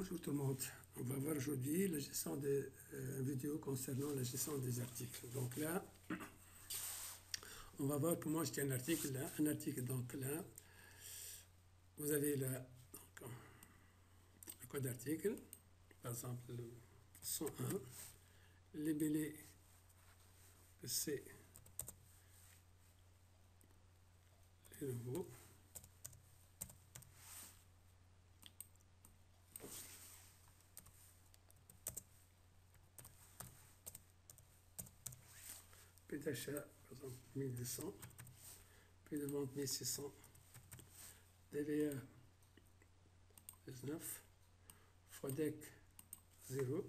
Bonjour tout le monde. On va voir aujourd'hui la gestion des vidéos concernant la gestion des articles. Donc là, on va voir comment je tiens un article là. Un article, donc là, vous avez là, donc, le code d'article, par exemple le 101, libellé c'est le nouveau. Prix d'achat, par exemple, 1200. Prix de vente, 1600. DVA, 19. FODEC, 0.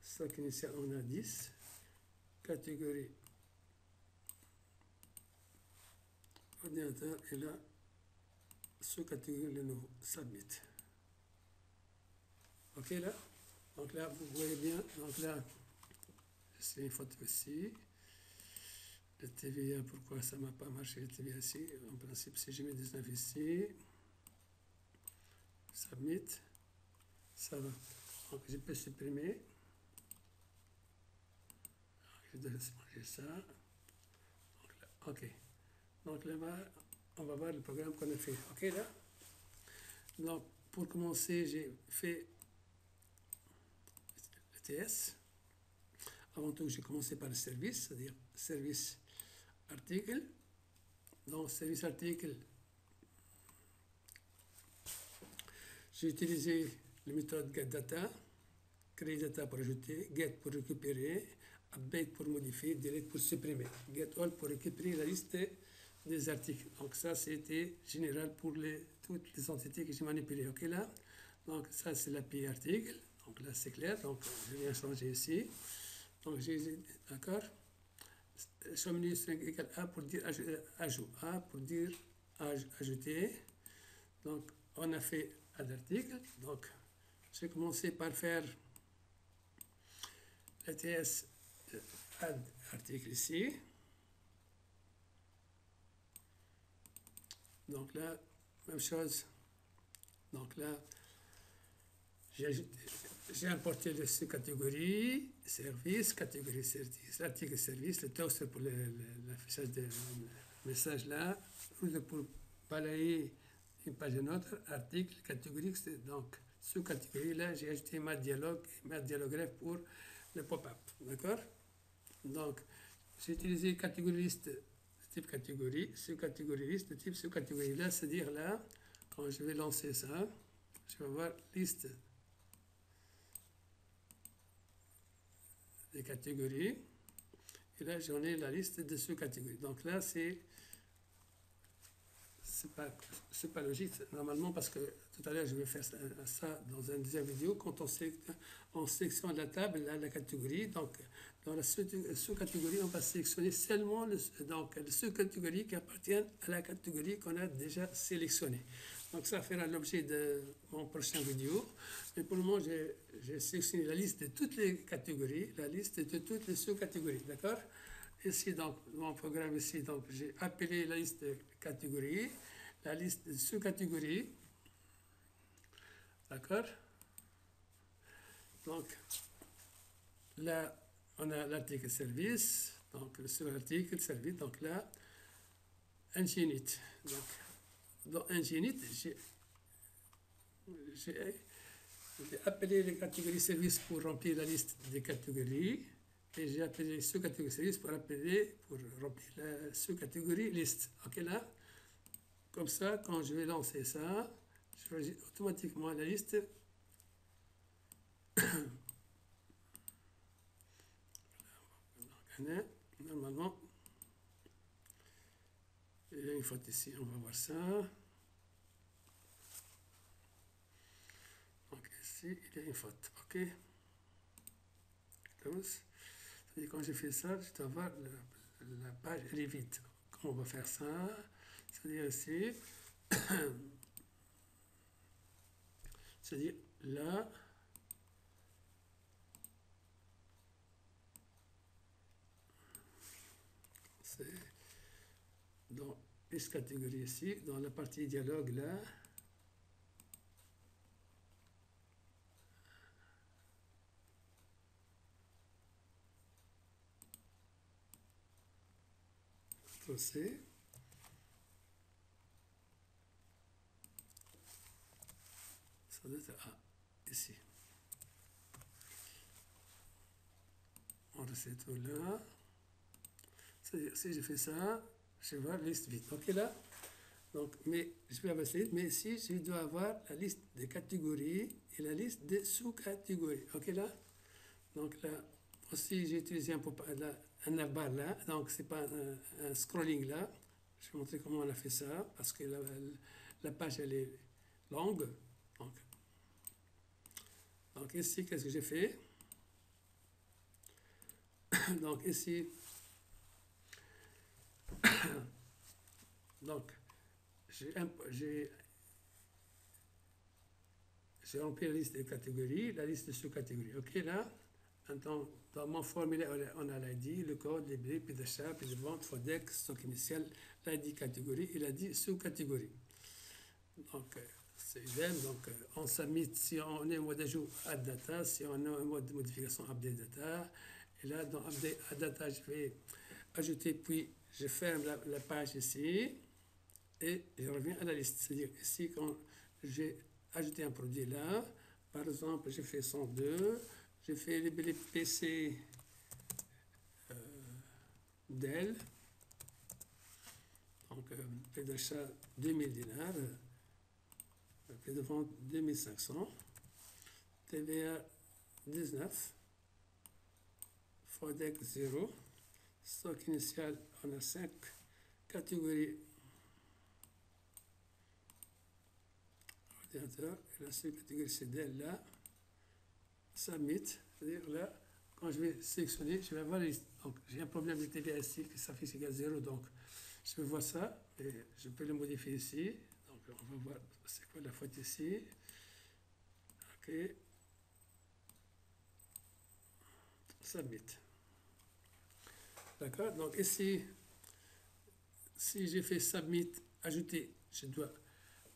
Stock initial, on a 10. Catégorie ordinateur, et là, sous-catégorie, le nouveau, submit. Ok là? Donc là, vous voyez bien, donc là, c'est une photo ici. Le TVA, pourquoi ça ne m'a pas marché le TVA ici? En principe, si je mets 19 ici, submit, ça va. Donc je peux supprimer. Je dois changer ça. Donc là, ok. Donc là, on va voir le programme qu'on a fait. Ok là? Donc pour commencer, j'ai fait le TS. Avant tout, j'ai commencé par le service, c'est-à-dire service article. Donc service article, j'ai utilisé la méthode getData, créer data pour ajouter, get pour récupérer, update pour modifier, delete pour supprimer, getAll pour récupérer la liste des articles. Donc ça, c'était général pour toutes les entités que j'ai manipulées. Ok là? Donc ça, c'est l'API article. Donc là, c'est clair. Donc je viens changer ici. Donc j'ai, d'accord? Somni string égale A pour dire ajout, A pour dire ajouter. Donc on a fait add article. Donc j'ai commencé par faire le TS add article ici. Donc là, même chose. Donc là, j'ai importé les sous-catégories, service, catégorie service, l'article service, le toaster pour l'affichage des messages là, pour balayer une page à une autre, article, catégorie, donc sous-catégorie là, j'ai ajouté ma dialogue et ma dialographe pour le pop-up, d'accord? Donc, j'ai utilisé catégorie liste type catégorie, sous-catégorie liste de type sous-catégorie là, c'est-à-dire là, quand je vais lancer ça, je vais avoir liste des catégories, et là j'en ai la liste de sous-catégories. Donc là c'est pas logique normalement, parce que tout à l'heure je vais faire ça dans une deuxième vidéo. Quand on sélectionne la table, là, la catégorie, donc dans la sous-catégorie on va sélectionner seulement les sous-catégories qui appartiennent à la catégorie qu'on a déjà sélectionnée. Donc ça fera l'objet de mon prochain vidéo. Mais pour le moment, j'ai sélectionné la liste de toutes les catégories, la liste de toutes les sous-catégories, d'accord? Ici, donc, mon programme ici, donc, j'ai appelé la liste de catégories, la liste de sous-catégories, d'accord? Donc, là, on a l'article service, donc le sous-article service, donc là, Nginit. Donc, dans Nginit, j'ai appelé les catégories services pour remplir la liste des catégories, et j'ai appelé les sous-catégories services pour remplir la sous-catégorie liste. Ok là? Comme ça, quand je vais lancer ça, je choisis automatiquement la liste. Normalement, il y a une faute ici, on va voir ça. Donc ici, il y a une faute. Ok. Et quand j'ai fait ça, je dois voir la page, elle est vide. Comment on va faire ça? C'est-à-dire ici, c'est-à-dire là, c'est dans les catégories ici, dans la partie dialogue là, CTRL-C. Ça doit être ici. On reset tout là. C'est-à-dire, si je fais ça, je vais voir la liste vide. Ok là? Donc, mais je vais avancer, mais ici, je dois avoir la liste des catégories et la liste des sous-catégories. Ok là? Donc là, aussi, j'ai utilisé un navbar là, donc c'est pas un scrolling là. Je vais montrer comment on a fait ça, parce que la page, elle est longue. Donc ici, qu'est-ce que j'ai fait? Donc ici, donc j'ai rempli la liste des catégories, la liste de sous-catégories. Ok là? Maintenant, dans mon formulaire, on a l'ID, le code, les prix, prix d'achat, prix de vente, FODEC, stock initial, l'ID catégorie et l'ID sous-catégorie. Donc, c'est idem. Donc, on submit si on est en mode ajout add data, si on est en mode modification update data. Et là, dans update add data, je vais ajouter, puis je ferme la page ici et je reviens à la liste. C'est-à-dire ici, quand j'ai ajouté un produit là, par exemple, j'ai fait 102. J'ai fait les PC Dell, donc prix d'achat 2000 dinars, prix de vente 2500, TVA 19, FODEC 0, stock initial on a 5, catégorie ordinateur, et la seule catégorie c'est Dell là, submit, c'est-à-dire là, quand je vais sélectionner, je vais avoir la liste. Donc j'ai un problème de TVA ici, que ça fait égal 0, donc je vais voir ça, et je peux le modifier ici. Donc on va voir c'est quoi la faute ici. Ok. Submit. D'accord. Donc ici, si j'ai fait submit, ajouter, je dois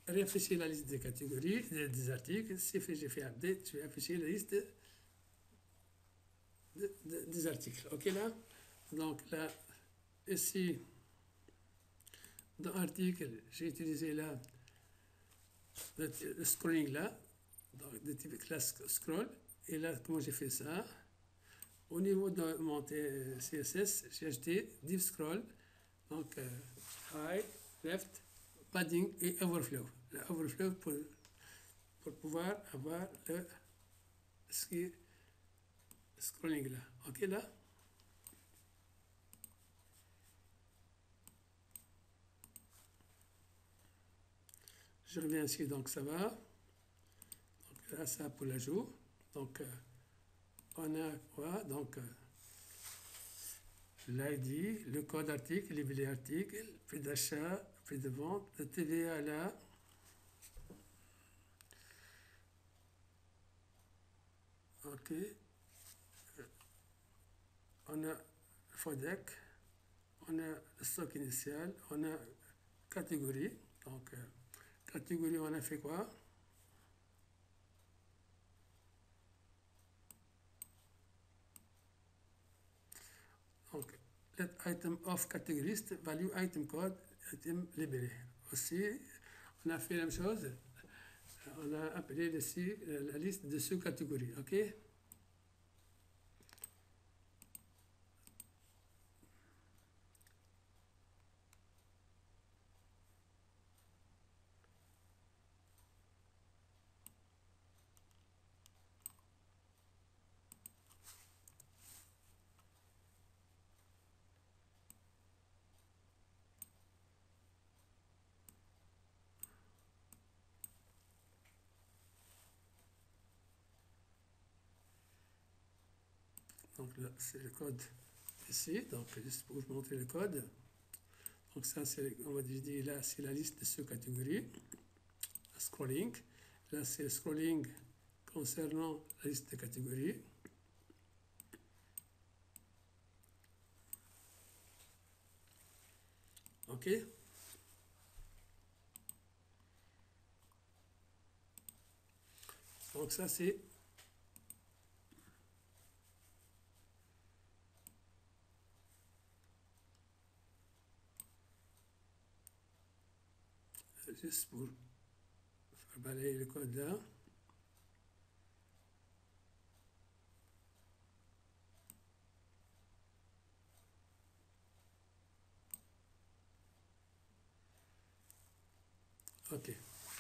réafficher la liste des catégories, des articles. Si j'ai fait update, je vais afficher la liste des articles. Ok là. Donc là, ici, dans article, j'ai utilisé là le scrolling là, donc de type classe scroll. Et là, comment j'ai fait ça? Au niveau de mon CSS, j'ai ajouté div scroll, donc high, left, padding et overflow. Le overflow pour pouvoir avoir le scrolling là. Ok là? Je reviens ici, donc ça va. Donc là, ça pour l'ajout. Donc on a quoi? Donc l'ID, le code article, les billets articles, prix d'achat, prix de vente, le TVA là. Ok. On a FODEC, on a stock initial, on a catégorie. Donc catégorie, on a fait quoi? Donc, let item of categorist, value item code, item libéré. Aussi, on a fait la même chose. On a appelé ici la liste de sous-catégories. OK? Donc là, c'est le code ici. Donc, juste pour vous montrer le code. Donc, ça, c'est, on va dire, là, c'est la liste de sous-catégories. Scrolling. Là, c'est le scrolling concernant la liste de catégories. OK? Donc, ça, c'est juste pour faire balayer le code là. OK.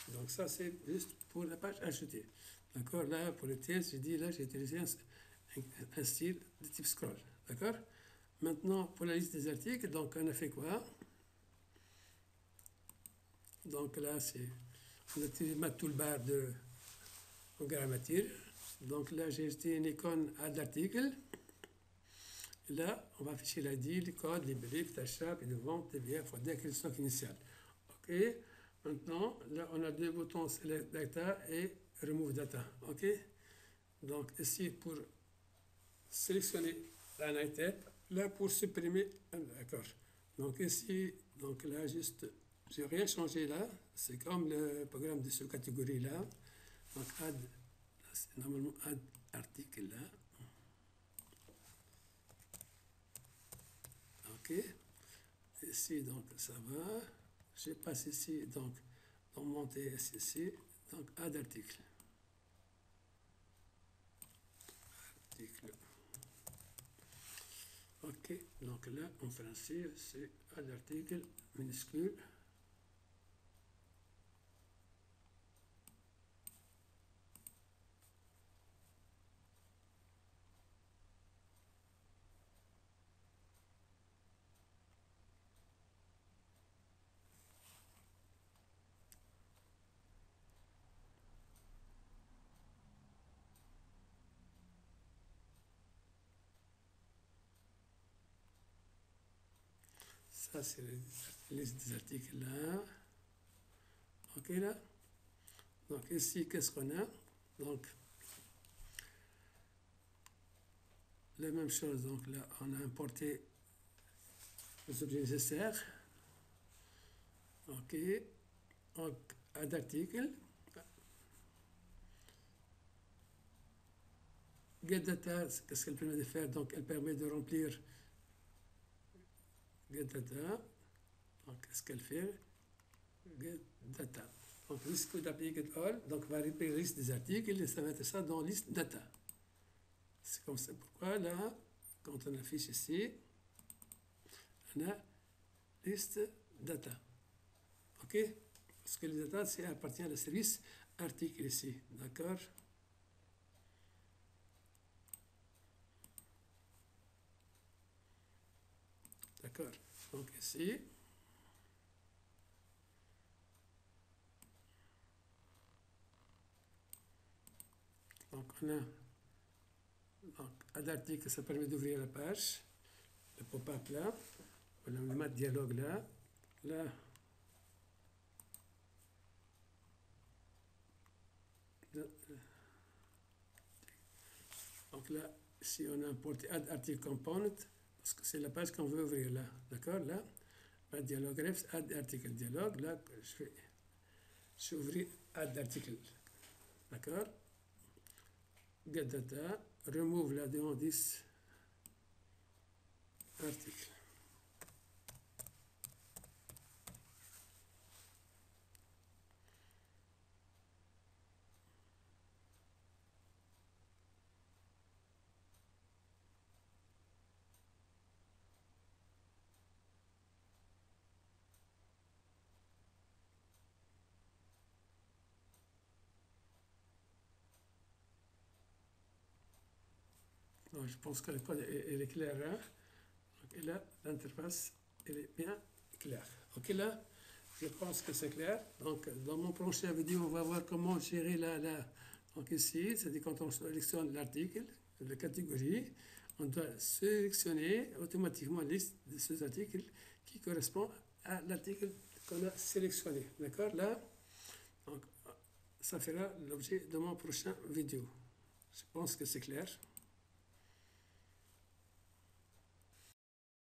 Donc ça, c'est juste pour la page ajoutée. D'accord? Là, pour le test, j'ai dit, là, j'ai utilisé un style de type scroll. D'accord? Maintenant, pour la liste des articles, donc on a fait quoi? Donc là, on a utilisé ma toolbar de grammaire. Donc là, j'ai ajouté une icône add article. Là, on va afficher l'ID, le code, les briefs, d'achat, et de vente, TVA, il faut décrire le stock initial. OK? Maintenant, là, on a deux boutons Select Data et Remove Data. OK? Donc, ici, pour sélectionner un item, là, pour supprimer, d'accord. Donc, ici, donc là, juste, j'ai rien changé là. C'est comme le programme de ce catégorie-là. Donc, add, c'est normalement add article là. OK. Ici, donc, ça va. Je passe ici, donc, dans mon TS ici, donc, add article. Article. OK. Donc là, en français, c'est add article minuscule. Ça, c'est la liste des articles là. OK, là. Donc, ici, qu'est-ce qu'on a? Donc, la même chose. Donc, là, on a importé les objets nécessaires. OK. Donc, add article. Get data, qu'est-ce qu'elle permet de faire? Donc, elle permet de remplir get data. Donc, qu'est-ce qu'elle fait? Get data. Donc, list could apply get all. Donc, on va récupérer la liste des articles et ça va mettre ça dans liste data. C'est comme ça. Pourquoi là, quand on affiche ici, on a liste data. OK? Parce que les data, ça appartient à le service article ici. D'accord? D'accord. Donc ici, donc on a donc, add article, ça permet d'ouvrir la page, le pop-up là, on a le mat dialogue là, là, donc là, si on a importé add article component, parce que c'est la page qu'on veut ouvrir là, d'accord, là, mat dialogue refs, add article dialogue, là, je vais ouvrir add article, d'accord, get data, remove là-dedans 10 articles. Donc, je pense que le code est clair. Hein? Donc, et là, l'interface, elle est bien claire. OK, là, je pense que c'est clair. Donc, dans mon prochain vidéo, on va voir comment gérer donc ici, c'est-à-dire quand on sélectionne l'article, la catégorie, on doit sélectionner automatiquement la liste de ces articles qui correspond à l'article qu'on a sélectionné. D'accord? Là, donc, ça fera l'objet de mon prochain vidéo. Je pense que c'est clair.